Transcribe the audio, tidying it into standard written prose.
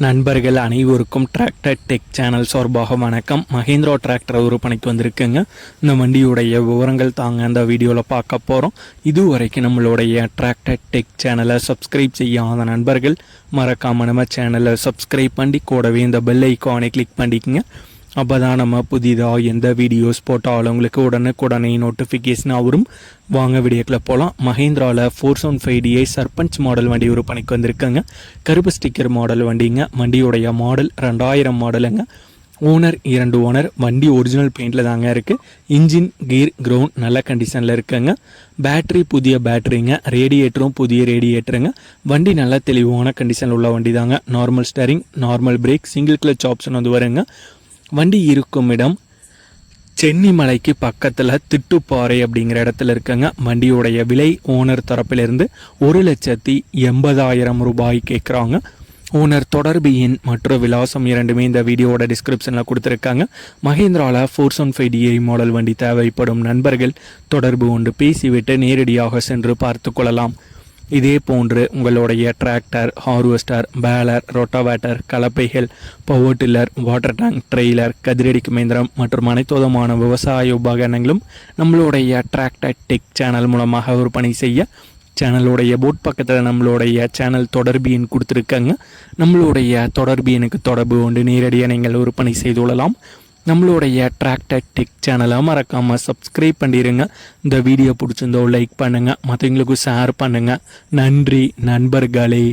நண்பர்கள் அனைவருக்கும் tractor tech channel சார்பாக வணக்கம். மஹேந்திரா டிராக்டர் விற்பனைக்கு வந்திருக்குங்க. இந்த வண்டியுடைய விவரங்கள் தாங்க அந்த வீடியோவில் பார்க்க போகிறோம். இதுவரைக்கும் நம்மளுடைய டிராக்டர் டெக் சேனலை சப்ஸ்கிரைப் செய்யாத நண்பர்கள் மறக்காமல் நம்ம சேனலை சப்ஸ்கிரைப் பண்ணி கூடவே இந்த பெல் ஐக்கானை கிளிக் பண்ணிக்கங்க. அப்போ தான் நம்ம புதிதாக எந்த வீடியோஸ் போட்டாலும் உங்களுக்கு உடனே நோட்டிஃபிகேஷனாக வரும். வாங்க வீடியோக்கில் போகலாம். மஹேந்திராவில் 475DI சர்பஞ்ச் மாடல் வண்டி விற்பனைக்கு வந்திருக்குங்க. கருப்பு ஸ்டிக்கர் மாடல் வண்டிங்க. வண்டியுடைய மாடல் 2000 மாடலுங்க. Owner 2 owner. வண்டி ஒரிஜினல் பெயிண்டில் தாங்க இருக்குது. இன்ஜின் கீர் கிரவுண்ட் நல்ல கண்டிஷனில் இருக்குங்க. பேட்ரி புதிய பேட்ரிங்க. ரேடியேட்டரும் புதிய ரேடியேட்டருங்க. வண்டி நல்ல தெளிவான கண்டிஷனில் உள்ள வண்டி தாங்க. Normal steering, normal break, single clutch option வந்து வருங்க. வண்டி இருக்கும் இடம் சென்னிமலைக்கு பக்கத்தில் திட்டுப்பாறை அப்படிங்கிற இடத்துல இருக்குங்க. வண்டியுடைய விலை ஓனர் தரப்பிலிருந்து 1,80,000 ரூபாய் கேட்குறாங்க. ஓனர் தொடர்பு எண் மற்றும் விலாசம் இரண்டுமே இந்த வீடியோவோட டிஸ்கிரிப்ஷனில் கொடுத்துருக்காங்க. மஹேந்திராவில் 475DI மாடல் வண்டி தேவைப்படும் நண்பர்கள் தொடர்பு கொண்டு பேசிவிட்டு நேரடியாக சென்று பார்த்து கொள்ளலாம். இதே போன்று உங்களுடைய டிராக்டர், ஹார்வெஸ்டர், பேலர், ரொட்டாவேட்டர், கலப்பைகள், power tiller, water tank, trailer, கதிரடிக்கு இயந்திரம் மற்றும் அனைத்து விதமான விவசாய உபகரணங்களும் நம்மளுடைய டிராக்டர் டெக் சேனல் மூலமாக விற்பனை செய்ய சேனலுடைய போட் பக்கத்தில் நம்மளுடைய சேனல் தொடர்பு எண் கொடுத்துருக்காங்க. நம்மளுடைய தொடர்பு எண்ணுக்கு தொடர்பு கொண்டு நேரடியாக நீங்கள் விற்பனை செய்து கொள்ளலாம். நம்மளுடைய டிராக்டர் டெக் சேனலை மறக்காமல் சப்ஸ்கிரைப் பண்ணிடுங்க. இந்த வீடியோ பிடிச்சிருந்தோ லைக் பண்ணுங்கள், மற்றவங்களுக்கும் ஷேர் பண்ணுங்கள். நன்றி நண்பர்களே.